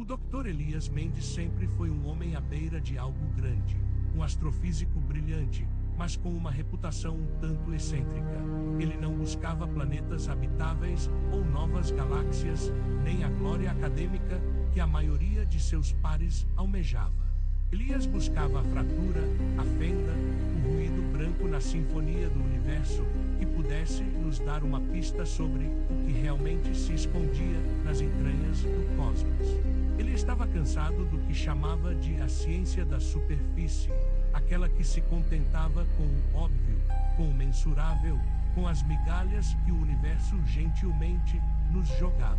O Dr. Elias Mendes sempre foi um homem à beira de algo grande, um astrofísico brilhante, mas com uma reputação um tanto excêntrica. Ele não buscava planetas habitáveis ou novas galáxias, nem a glória acadêmica que a maioria de seus pares almejava. Elias buscava a fratura, a fenda, o ruído branco na sinfonia do universo, que pudesse nos dar uma pista sobre o que realmente se escondia nas entranhas do cosmos. Ele estava cansado do que chamava de a ciência da superfície, aquela que se contentava com o óbvio, com o mensurável, com as migalhas que o universo gentilmente nos jogava.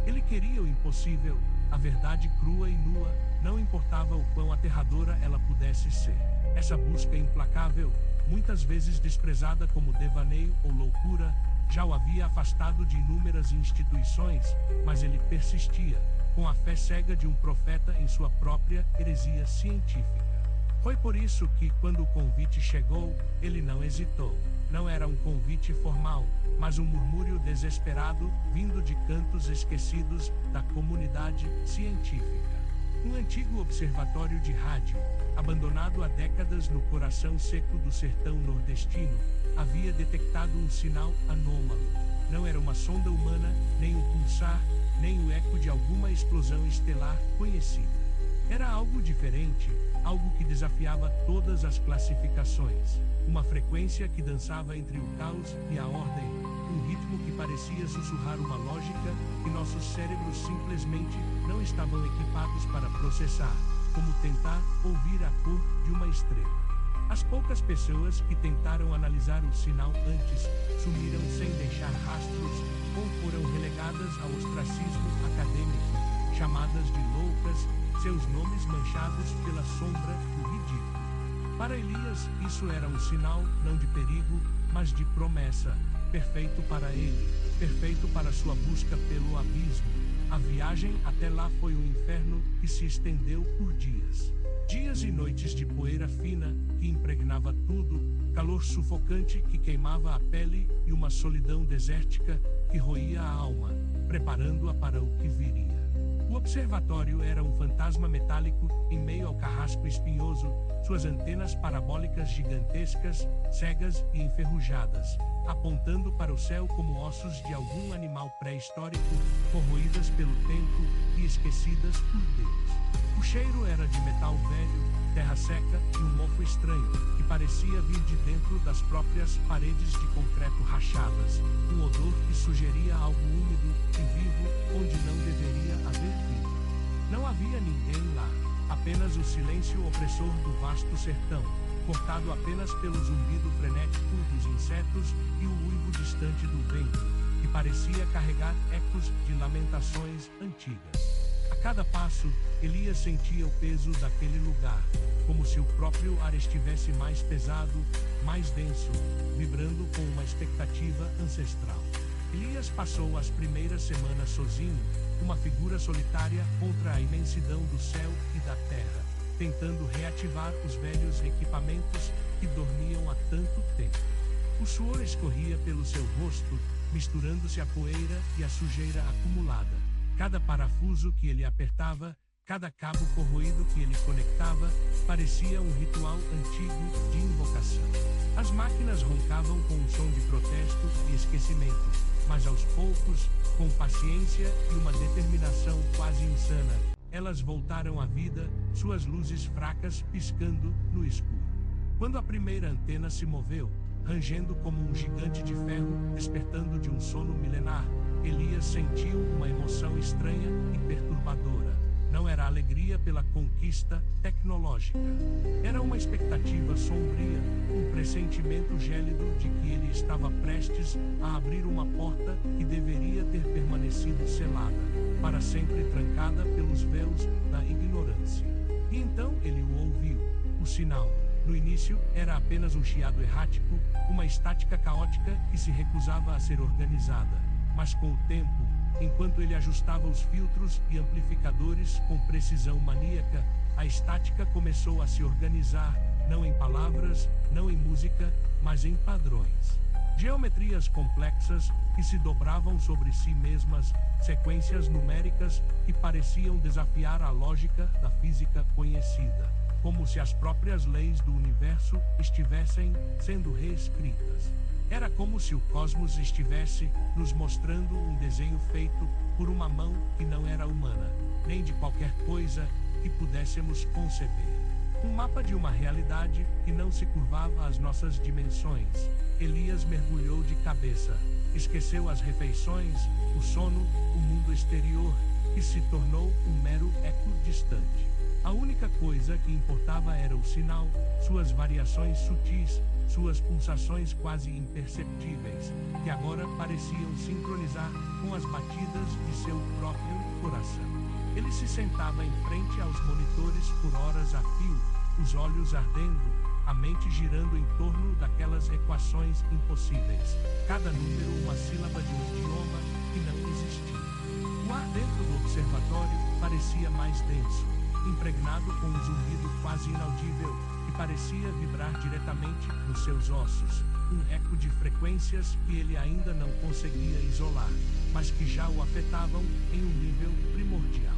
Ele queria o impossível, a verdade crua e nua, não importava o quão aterradora ela pudesse ser. Essa busca implacável, muitas vezes desprezada como devaneio ou loucura, já o havia afastado de inúmeras instituições, mas ele persistia, com a fé cega de um profeta em sua própria heresia científica. Foi por isso que, quando o convite chegou, ele não hesitou. Não era um convite formal, mas um murmúrio desesperado, vindo de cantos esquecidos da comunidade científica. Um antigo observatório de rádio, abandonado há décadas no coração seco do sertão nordestino, havia detectado um sinal anômalo. Não era uma sonda humana, nem um pulsar, nem o eco de alguma explosão estelar conhecida. Era algo diferente, algo que desafiava todas as classificações. Uma frequência que dançava entre o caos e a ordem, um ritmo que parecia sussurrar uma lógica que nossos cérebros simplesmente não estavam equipados para processar, como tentar ouvir a cor de uma estrela. As poucas pessoas que tentaram analisar o sinal antes sumiram sem deixar rastros ou foram relegadas ao ostracismo acadêmico, chamadas de loucas, seus nomes manchados pela sombra do ridículo. Para Elias, isso era um sinal não de perigo, mas de promessa, perfeito para ele, perfeito para sua busca pelo abismo. A viagem até lá foi um inferno que se estendeu por dias. Dias e noites de poeira fina que impregnava tudo, calor sufocante que queimava a pele e uma solidão desértica que roía a alma, preparando-a para o que viria. O observatório era um fantasma metálico em meio ao carrasco espinhoso, suas antenas parabólicas gigantescas, cegas e enferrujadas, apontando para o céu como ossos de algum animal pré-histórico, corroídas pelo tempo e esquecidas por Deus. O cheiro era de metal velho, terra seca e um mofo estranho, que parecia vir de dentro das próprias paredes de concreto rachadas, um odor que sugeria algo úmido e vivo onde não deveria haver vida. Não havia ninguém lá, apenas o silêncio opressor do vasto sertão, cortado apenas pelo zumbido frenético dos insetos e o uivo distante do vento, que parecia carregar ecos de lamentações antigas. A cada passo, Elias sentia o peso daquele lugar, como se o próprio ar estivesse mais pesado, mais denso, vibrando com uma expectativa ancestral. Elias passou as primeiras semanas sozinho, uma figura solitária contra a imensidão do céu e da terra, tentando reativar os velhos equipamentos que dormiam há tanto tempo. O suor escorria pelo seu rosto, misturando-se à poeira e à sujeira acumulada. Cada parafuso que ele apertava, cada cabo corroído que ele conectava, parecia um ritual antigo de invocação. As máquinas roncavam com um som de protesto e esquecimento, mas aos poucos, com paciência e uma determinação quase insana, elas voltaram à vida, suas luzes fracas piscando no escuro. Quando a primeira antena se moveu, rangendo como um gigante de ferro despertando de um sono milenar, Elias sentiu uma emoção estranha e perturbadora. Não era alegria pela conquista tecnológica. Era uma expectativa sombria, um pressentimento gélido de que ele estava prestes a abrir uma porta que deveria ter permanecido selada, para sempre trancada pelos véus da ignorância. E então ele o ouviu. O sinal, no início, era apenas um chiado errático, uma estática caótica que se recusava a ser organizada. Mas com o tempo, enquanto ele ajustava os filtros e amplificadores com precisão maníaca, a estática começou a se organizar, não em palavras, não em música, mas em padrões. Geometrias complexas que se dobravam sobre si mesmas, sequências numéricas que pareciam desafiar a lógica da física conhecida, como se as próprias leis do universo estivessem sendo reescritas. Era como se o cosmos estivesse nos mostrando um desenho feito por uma mão que não era humana, nem de qualquer coisa que pudéssemos conceber. Um mapa de uma realidade que não se curvava às nossas dimensões. Elias mergulhou de cabeça. Esqueceu as refeições, o sono, o mundo exterior, que se tornou um mero eco distante. A única coisa que importava era o sinal, suas variações sutis, suas pulsações quase imperceptíveis, que agora pareciam sincronizar com as batidas de seu próprio coração. Ele se sentava em frente aos monitores por horas a fio, os olhos ardendo, a mente girando em torno daquelas equações impossíveis, cada número uma sílaba de um idioma que não existia. O ar dentro do observatório parecia mais denso, impregnado com um zumbido quase inaudível, que parecia vibrar diretamente nos seus ossos, um eco de frequências que ele ainda não conseguia isolar, mas que já o afetavam em um nível primordial.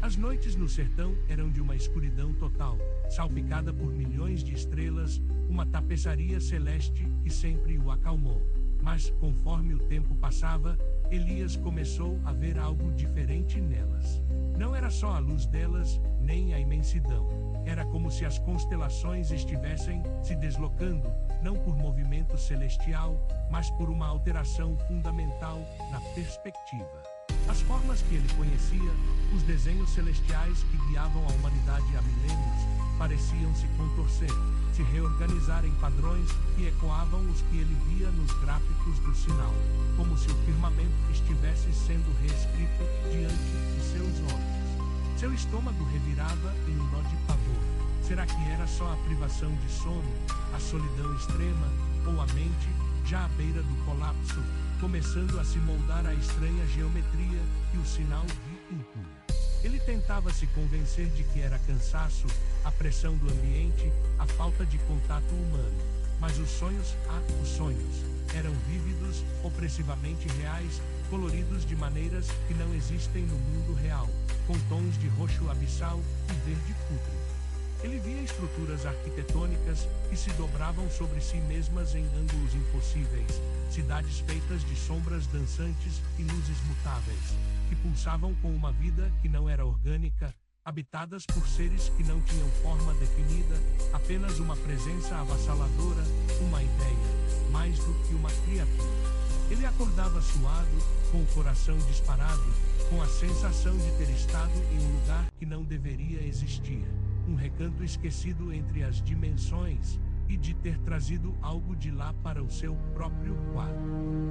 As noites no sertão eram de uma escuridão total, salpicada por milhões de estrelas, uma tapeçaria celeste que sempre o acalmou. Mas, conforme o tempo passava, Elias começou a ver algo diferente nelas. Não era só a luz delas, nem a imensidão. Era como se as constelações estivessem se deslocando, não por movimento celestial, mas por uma alteração fundamental na perspectiva. As formas que ele conhecia, os desenhos celestiais que guiavam a humanidade há milênios, pareciam se contorcer, se reorganizar em padrões que ecoavam os que ele via nos gráficos do sinal, como se o firmamento estivesse sendo reescrito diante de seus olhos. Seu estômago revirava em um nó de pavor. Será que era só a privação de sono, a solidão extrema, ou a mente, já à beira do colapso, começando a se moldar à estranha geometria que o sinal lhe impunha? Ele tentava se convencer de que era cansaço, a pressão do ambiente, a falta de contato humano. Mas os sonhos, eram vívidos, opressivamente reais, coloridos de maneiras que não existem no mundo real, com tons de roxo abissal e verde púrpura. Ele via estruturas arquitetônicas que se dobravam sobre si mesmas em ângulos impossíveis, cidades feitas de sombras dançantes e luzes mutáveis, que pulsavam com uma vida que não era orgânica, habitadas por seres que não tinham forma definida, apenas uma presença avassaladora, uma ideia, mais do que uma criatura. Ele acordava suado, com o coração disparado, com a sensação de ter estado em um lugar que não deveria existir, um recanto esquecido entre as dimensões, e de ter trazido algo de lá para o seu próprio quarto.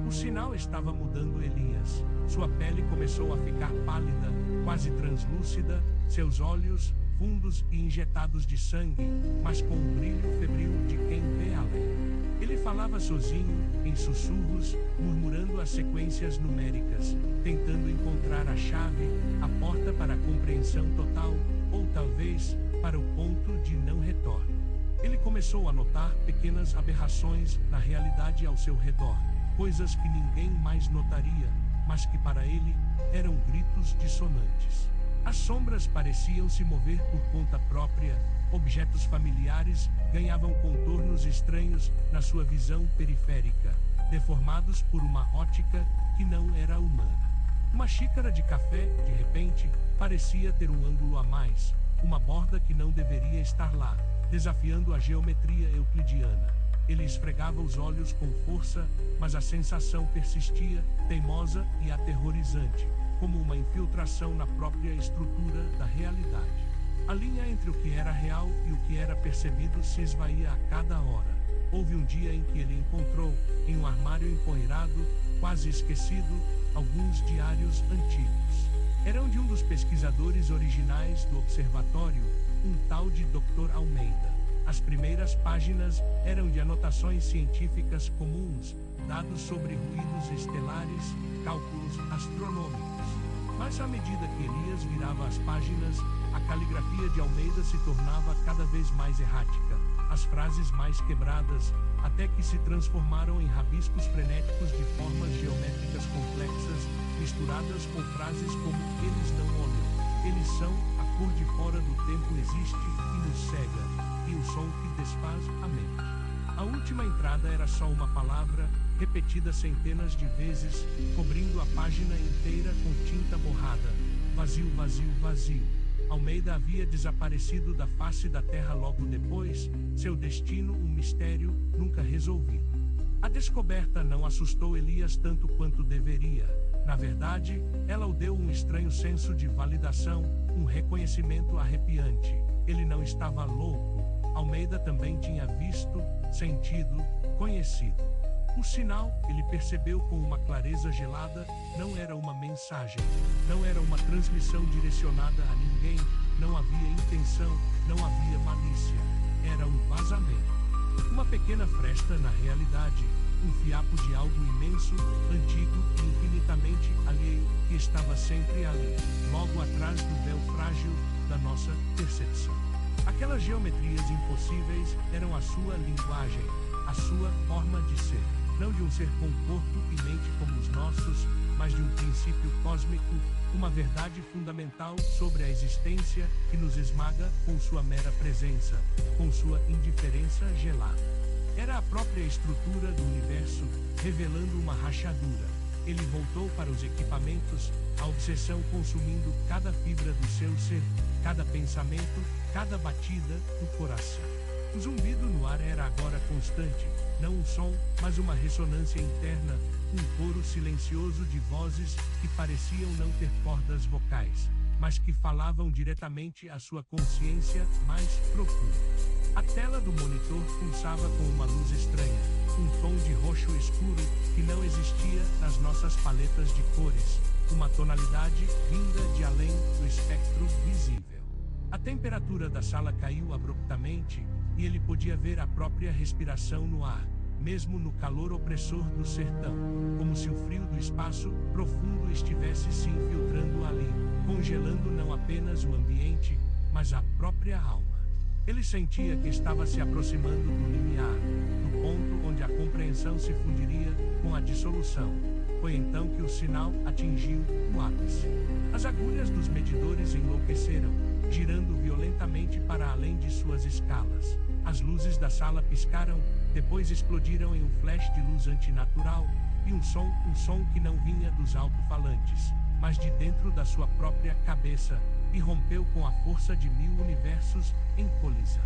O sinal estava mudando Elias. Sua pele começou a ficar pálida, quase translúcida, seus olhos, fundos e injetados de sangue, mas com um brilho febril de quem vê além. Ele falava sozinho, em sussurros, murmurando as sequências numéricas, tentando encontrar a chave, a porta para a compreensão total, ou talvez, para o ponto de não retorno. Ele começou a notar pequenas aberrações na realidade ao seu redor, coisas que ninguém mais notaria, mas que para ele eram gritos dissonantes. As sombras pareciam se mover por conta própria, objetos familiares ganhavam contornos estranhos na sua visão periférica, deformados por uma ótica que não era humana. Uma xícara de café, de repente, parecia ter um ângulo a mais, uma borda que não deveria estar lá, desafiando a geometria euclidiana. Ele esfregava os olhos com força, mas a sensação persistia, teimosa e aterrorizante, como uma infiltração na própria estrutura da realidade. A linha entre o que era real e o que era percebido se esvaía a cada hora. Houve um dia em que ele encontrou, em um armário empoeirado, quase esquecido, alguns diários antigos. Eram de um dos pesquisadores originais do observatório, um tal de Dr. Almeida. As primeiras páginas eram de anotações científicas comuns, dados sobre ruídos estelares, cálculos astronômicos. Mas à medida que Elias virava as páginas, a caligrafia de Almeida se tornava cada vez mais errática. As as frases mais quebradas, até que se transformaram em rabiscos frenéticos de formas geométricas complexas, misturadas com frases como "eles não olham", "eles são", "a cor de fora do tempo existe e nos cega", e "o som que desfaz a mente". A última entrada era só uma palavra, repetida centenas de vezes, cobrindo a página inteira com tinta borrada: vazio, vazio, vazio. Almeida havia desaparecido da face da terra logo depois, seu destino um mistério, nunca resolvido. A descoberta não assustou Elias tanto quanto deveria. Na verdade, ela o deu um estranho senso de validação, um reconhecimento arrepiante. Ele não estava louco. Almeida também tinha visto, sentido, conhecido. O sinal, ele percebeu com uma clareza gelada, não era uma mensagem, não era uma transmissão direcionada a ninguém, não havia intenção, não havia malícia. Era um vazamento. Uma pequena fresta na realidade, um fiapo de algo imenso, antigo e infinitamente alheio, que estava sempre ali, logo atrás do véu frágil da nossa percepção. Aquelas geometrias impossíveis eram a sua linguagem, a sua forma de ser. Não de um ser com corpo e mente como os nossos, mas de um princípio cósmico, uma verdade fundamental sobre a existência que nos esmaga com sua mera presença, com sua indiferença gelada. Era a própria estrutura do universo, revelando uma rachadura. Ele voltou para os equipamentos, a obsessão consumindo cada fibra do seu ser, cada pensamento, cada batida do coração. O zumbido no ar era agora constante, não um som, mas uma ressonância interna, um coro silencioso de vozes que pareciam não ter cordas vocais, mas que falavam diretamente à sua consciência mais profunda. A tela do monitor pulsava com uma luz estranha, um tom de roxo escuro que não existia nas nossas paletas de cores, uma tonalidade vinda de além do espectro visível. A temperatura da sala caiu abruptamente, e ele podia ver a própria respiração no ar, mesmo no calor opressor do sertão, como se o frio do espaço profundo estivesse se infiltrando ali, congelando não apenas o ambiente, mas a própria alma. Ele sentia que estava se aproximando do limiar, do ponto onde a compreensão se fundiria com a dissolução. Foi então que o sinal atingiu o ápice. As agulhas dos medidores enlouqueceram, girando violentamente para além de suas escalas. As luzes da sala piscaram, depois explodiram em um flash de luz antinatural, e um som que não vinha dos alto-falantes, mas de dentro da sua própria cabeça, e rompeu com a força de 1000 universos em colisão.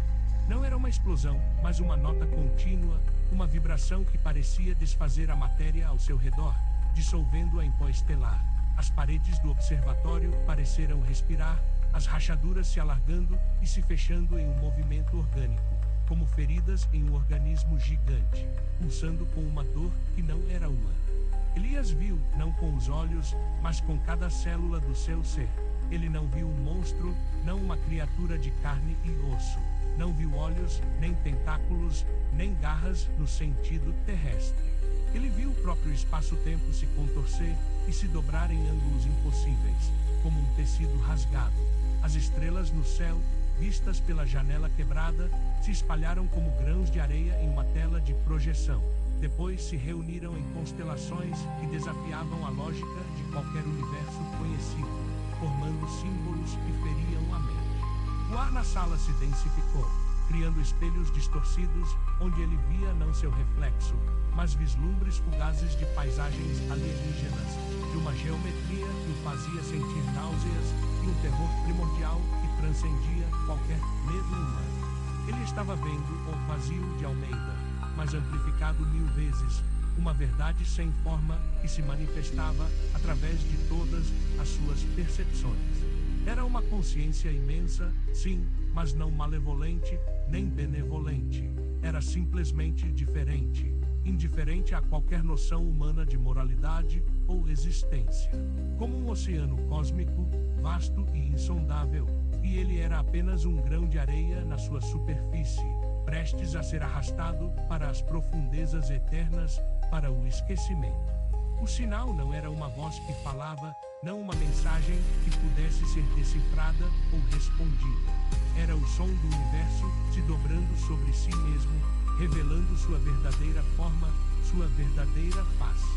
Não era uma explosão, mas uma nota contínua, uma vibração que parecia desfazer a matéria ao seu redor, dissolvendo-a em pó estelar. As paredes do observatório pareceram respirar, as rachaduras se alargando e se fechando em um movimento orgânico, como feridas em um organismo gigante, pulsando com uma dor que não era humana. Elias viu, não com os olhos, mas com cada célula do seu ser. Ele não viu um monstro, não uma criatura de carne e osso. Não viu olhos, nem tentáculos, nem garras no sentido terrestre. Ele viu o próprio espaço-tempo se contorcer e se dobrar em ângulos impossíveis, como um tecido rasgado. As estrelas no céu, vistas pela janela quebrada, se espalharam como grãos de areia em uma tela de projeção. Depois se reuniram em constelações que desafiavam a lógica de qualquer universo conhecido, formando símbolos que feriam a mente. O ar na sala se densificou, criando espelhos distorcidos, onde ele via não seu reflexo, mas vislumbres fugazes de paisagens alienígenas, de uma geometria que o fazia sentir náuseas e um terror primordial que transcendia qualquer medo humano. Ele estava vendo o vazio de Almeida, mas amplificado 1000 vezes, uma verdade sem forma que se manifestava através de todas as suas percepções. Era uma consciência imensa, sim, mas não malevolente, nem benevolente. Era simplesmente diferente, indiferente a qualquer noção humana de moralidade ou existência. Como um oceano cósmico, vasto e insondável, e ele era apenas um grão de areia na sua superfície, prestes a ser arrastado para as profundezas eternas, para o esquecimento. O sinal não era uma voz que falava, não uma mensagem que pudesse ser decifrada ou respondida. Era o som do universo se dobrando sobre si mesmo, revelando sua verdadeira forma, sua verdadeira face.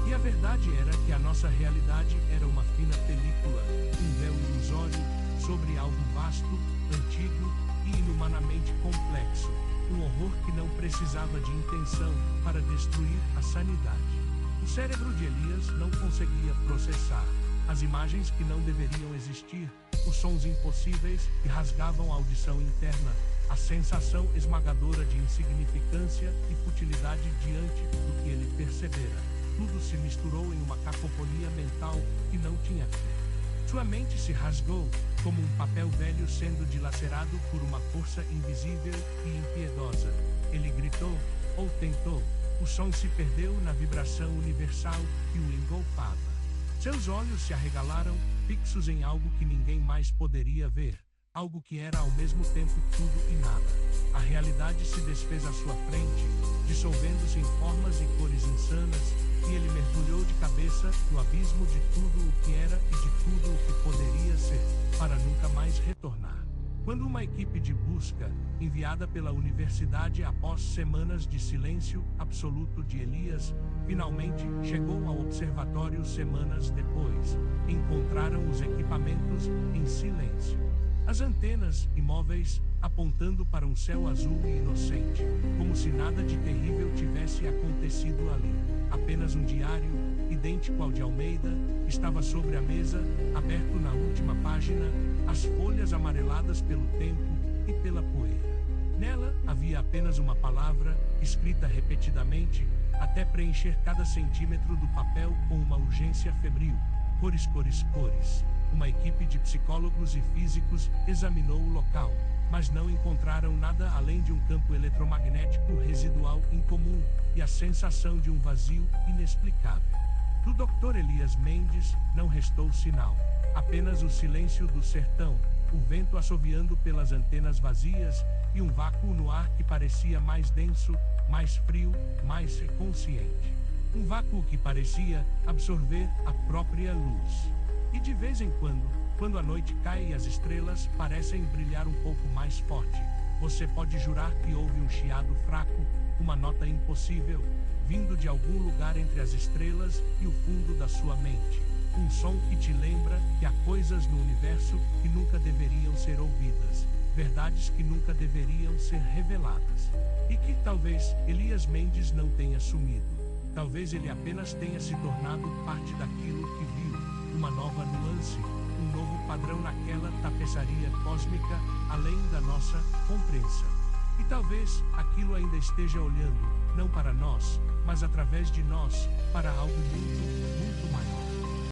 E a verdade era que a nossa realidade era uma fina película, um véu ilusório, sobre algo vasto, antigo e inumanamente complexo. Um horror que não precisava de intenção para destruir a sanidade. O cérebro de Elias não conseguia processar as imagens que não deveriam existir, os sons impossíveis que rasgavam a audição interna, a sensação esmagadora de insignificância e futilidade diante do que ele percebera. Tudo se misturou em uma cacofonia mental que não tinha fim. Sua mente se rasgou, como um papel velho sendo dilacerado por uma força invisível e impiedosa. Ele gritou, ou tentou. O som se perdeu na vibração universal que o engolfava. Seus olhos se arregalaram, fixos em algo que ninguém mais poderia ver. Algo que era ao mesmo tempo tudo e nada. A realidade se desfez à sua frente, dissolvendo-se em formas e cores insanas, e ele mergulhou de cabeça no abismo de tudo o que era e de tudo o que poderia ser, para nunca mais retornar. Quando uma equipe de busca, enviada pela universidade após semanas de silêncio absoluto de Elias, finalmente chegou ao observatório semanas depois, encontraram os equipamentos em silêncio. As antenas, imóveis, apontando para um céu azul e inocente, como se nada de terrível tivesse acontecido ali. Apenas um diário, idêntico ao de Almeida, estava sobre a mesa, aberto na última página, as folhas amareladas pelo tempo e pela poeira. Nela havia apenas uma palavra, escrita repetidamente, até preencher cada centímetro do papel com uma urgência febril. Cores, cores, cores. Uma equipe de psicólogos e físicos examinou o local, mas não encontraram nada além de um campo eletromagnético residual incomum e a sensação de um vazio inexplicável. Do Dr. Elias Mendes não restou sinal, apenas o silêncio do sertão, o vento assoviando pelas antenas vazias e um vácuo no ar que parecia mais denso, mais frio, mais consciente. Um vácuo que parecia absorver a própria luz. E de vez em quando a noite cai e as estrelas parecem brilhar um pouco mais forte, você pode jurar que houve um chiado fraco, uma nota impossível, vindo de algum lugar entre as estrelas e o fundo da sua mente. Um som que te lembra que há coisas no universo que nunca deveriam ser ouvidas, verdades que nunca deveriam ser reveladas. E que talvez Elias Mendes não tenha sumido. Talvez ele apenas tenha se tornado parte daquilo que viu. Uma nova nuance, um novo padrão naquela tapeçaria cósmica, além da nossa compreensão. E talvez aquilo ainda esteja olhando, não para nós, mas através de nós, para algo muito, muito maior.